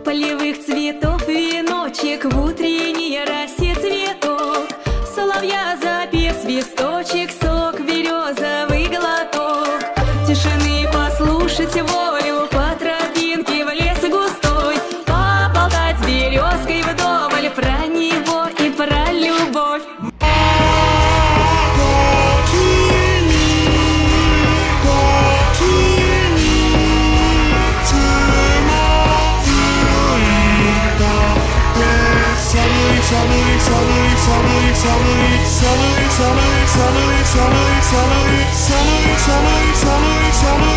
Полевых цветов веночек, в утренней росе цветок, соловья запев свисточек, сок березовый глоток. Тишины послушать волю, по тропинке в лес густой, поболтать с березкой вдоволь про него и про любовь. Summer